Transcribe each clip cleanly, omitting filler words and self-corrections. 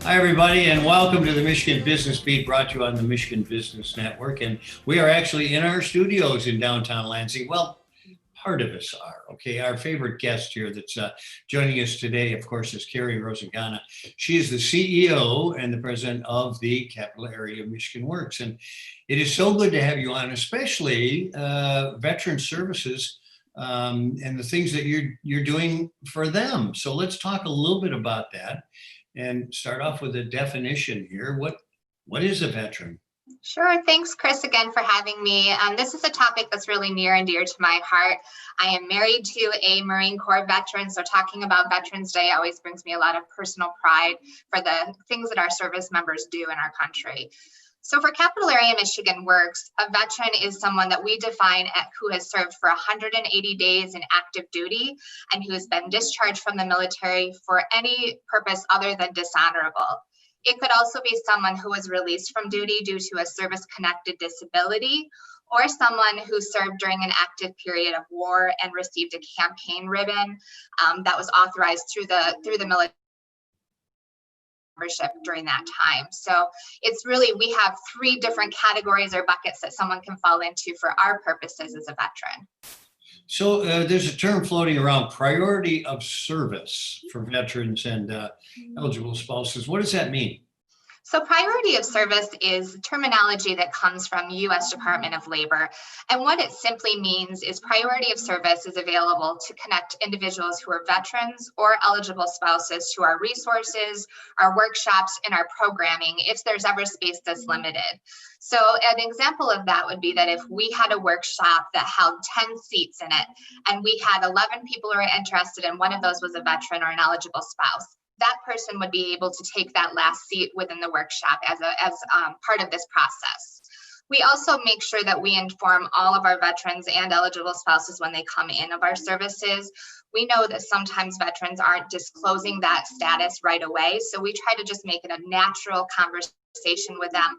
Hi, everybody, and welcome to the Michigan Business Beat, brought to you on the Michigan Business Network. And we are actually in our studios in downtown Lansing. Well, part of us are, okay? Our favorite guest here that's joining us today, of course, is Carrie Rosingana. She is the CEO and the president of the Capital Area Michigan Works. And it is so good to have you on, especially veteran services and the things that you're doing for them. So let's talk a little bit about that. And start off with a definition here. What is a veteran? Sure. Thanks, Chris, again for having me. This is a topic that's really near and dear to my heart. I am married to a Marine Corps veteran, so talking about Veterans Day always brings me a lot of personal pride for the things that our service members do in our country. So for Capital Area Michigan Works, a veteran is someone that we define who has served for 180 days in active duty and who has been discharged from the military for any purpose other than dishonorable. It could also be someone who was released from duty due to a service-connected disability, or someone who served during an active period of war and received a campaign ribbon that was authorized through the military membership during that time. So it's really, we have three different categories or buckets that someone can fall into for our purposes as a veteran. So there's a term floating around, priority of service for veterans and eligible spouses. What does that mean? So priority of service is terminology that comes from U.S. Department of Labor. And what it simply means is priority of service is available to connect individuals who are veterans or eligible spouses to our resources, our workshops, and our programming if there's ever space that's limited. So an example of that would be that if we had a workshop that held 10 seats in it, and we had 11 people who were interested, and one of those was a veteran or an eligible spouse, that person would be able to take that last seat within the workshop as part of this process. We also make sure that we inform all of our veterans and eligible spouses when they come in of our services. We know that sometimes veterans aren't disclosing that status right away, so we try to just make it a natural conversation with them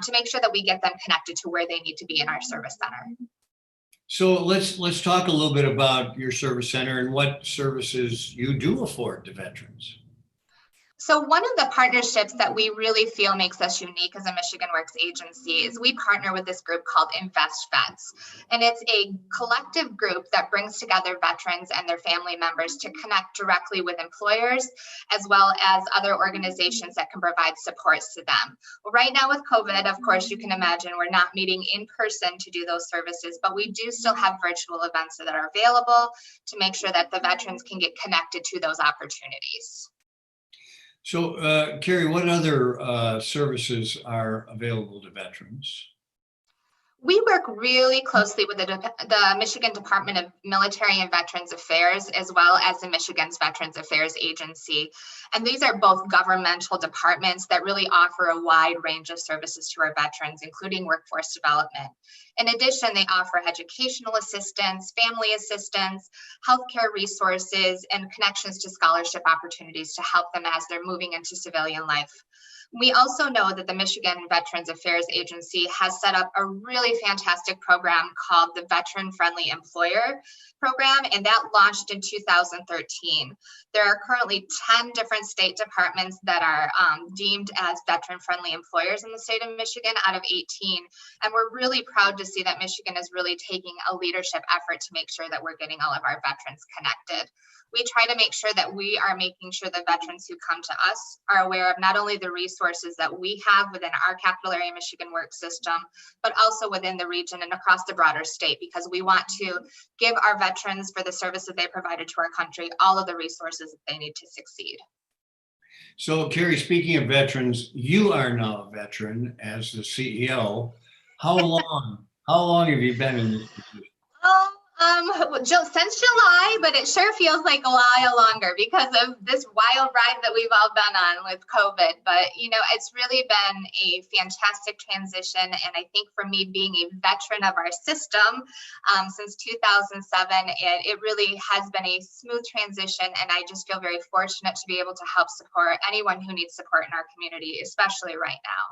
to make sure that we get them connected to where they need to be in our service center. So let's talk a little bit about your service center and what services you do afford to veterans. So one of the partnerships that we really feel makes us unique as a Michigan Works agency is we partner with this group called Invest Vets. And it's a collective group that brings together veterans and their family members to connect directly with employers, as well as other organizations that can provide supports to them. Well, right now with COVID, of course, you can imagine we're not meeting in person to do those services, but we do still have virtual events that are available to make sure that the veterans can get connected to those opportunities. So, Carrie, what other services are available to veterans? We work really closely with the Michigan Department of Military and Veterans Affairs, as well as the Michigan's Veterans Affairs Agency. And these are both governmental departments that really offer a wide range of services to our veterans, including workforce development. In addition, they offer educational assistance, family assistance, healthcare resources, and connections to scholarship opportunities to help them as they're moving into civilian life. We also know that the Michigan Veterans Affairs Agency has set up a really fantastic program called the Veteran Friendly Employer Program, and that launched in 2013. There are currently 10 different state departments that are deemed as veteran friendly employers in the state of Michigan out of 18. And we're really proud to see that Michigan is really taking a leadership effort to make sure that we're getting all of our veterans connected. We try to make sure that we are making sure the veterans who come to us are aware of not only the resources that we have within our Capital Area Michigan Work system, but also within the region and across the broader state, because we want to give our veterans, for the service that they provided to our country, all of the resources that they need to succeed. So, Carrie, speaking of veterans, you are now a veteran as the CEO. How long have you been in this position? Since July, but it sure feels like a while longer because of this wild ride that we've all been on with COVID. But, you know, it's really been a fantastic transition. And I think for me, being a veteran of our system since 2007, it really has been a smooth transition. And I just feel very fortunate to be able to help support anyone who needs support in our community, especially right now.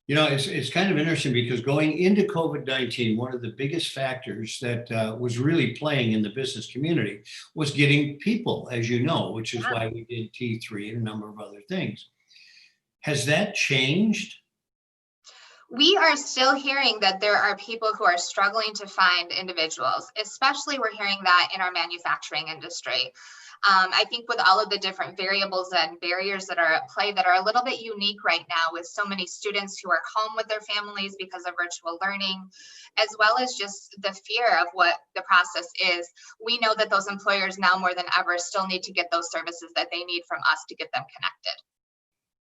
You know, it's kind of interesting because going into COVID-19, one of the biggest factors that was really playing in the business community was getting people, as you know, which is why we did T3 and a number of other things. Has that changed? We are still hearing that there are people who are struggling to find individuals, especially we're hearing that in our manufacturing industry. I think with all of the different variables and barriers that are at play that are a little bit unique right now, with so many students who are home with their families because of virtual learning, as well as just the fear of what the process is, we know that those employers now more than ever still need to get those services that they need from us to get them connected.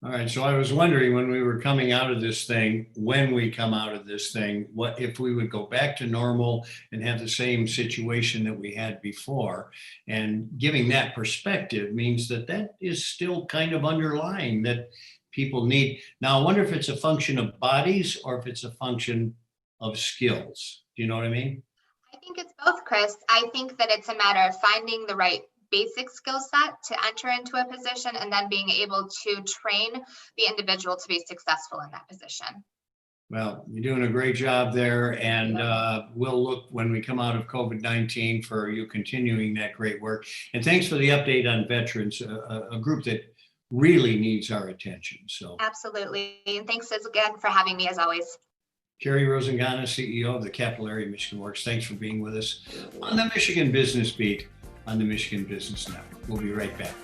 All right, so I was wondering when we were coming out of this thing, when we come out of this thing, what if we would go back to normal and have the same situation that we had before? And giving that perspective means that that is still kind of underlying that people need. Now, I wonder if it's a function of bodies or if it's a function of skills. Do you know what I mean? I think it's both, Chris. I think that it's a matter of finding the right basic skill set to enter into a position and then being able to train the individual to be successful in that position. Well, you're doing a great job there, and we'll look when we come out of COVID-19 for you continuing that great work. And thanks for the update on veterans, a group that really needs our attention. So, absolutely. And thanks again for having me as always. Carrie Rosingana, CEO of the Capital Area Michigan Works. Thanks for being with us on the Michigan Business Beat on the Michigan Business Network. We'll be right back.